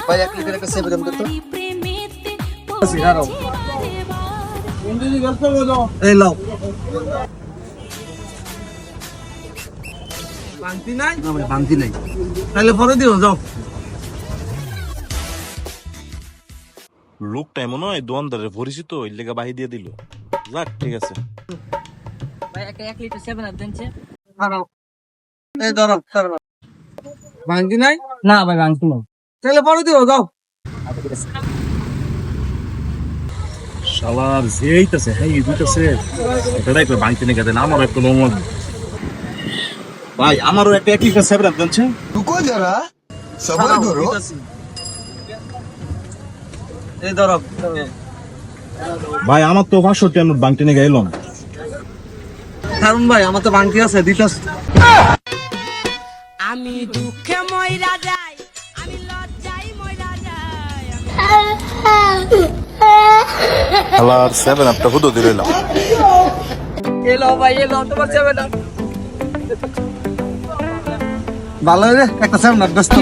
ভাই 1 লিটার একটা সেভেন তো এই লাও বাংতি নাই না ভাই বাংতি নাই তাহলে পরে দিও যাও লোকটা এমন হয় দোকানদারের পরিচিত ওই লেগে বাহি দিয়ে দিল যাক ঠিক আছে ভাই একটা 1 লিটার 7 আপ দেনছে এই ধরো বাংতি নাই না ভাই ভাঙছি না তাহলে পরে দিও যাও শালার যেইতাছে হ্যাঁ দুইটাছে এটাই কই বাংতি নিয়ে গেছে আমার একটু নমন ভাই আমারও একটা 1 লিটার সেভেন আপ দেনছে रुको जरा सबर करो এই ধরো ভাই আমার তো 500 টাকা নোট বাংতি নিয়ে গেলাম কারণ ভাই আমার তো বাংতি আছে দিতাস আমি দুঃখে মইরা যাই আমি লজ্জায় মইরা যাই শালার সেভেন আপটা হুদো দিলাম এলো ভাই এলো তোমার 7 আপ ভালো রে একটা সেভেন আপ ব্যস্ত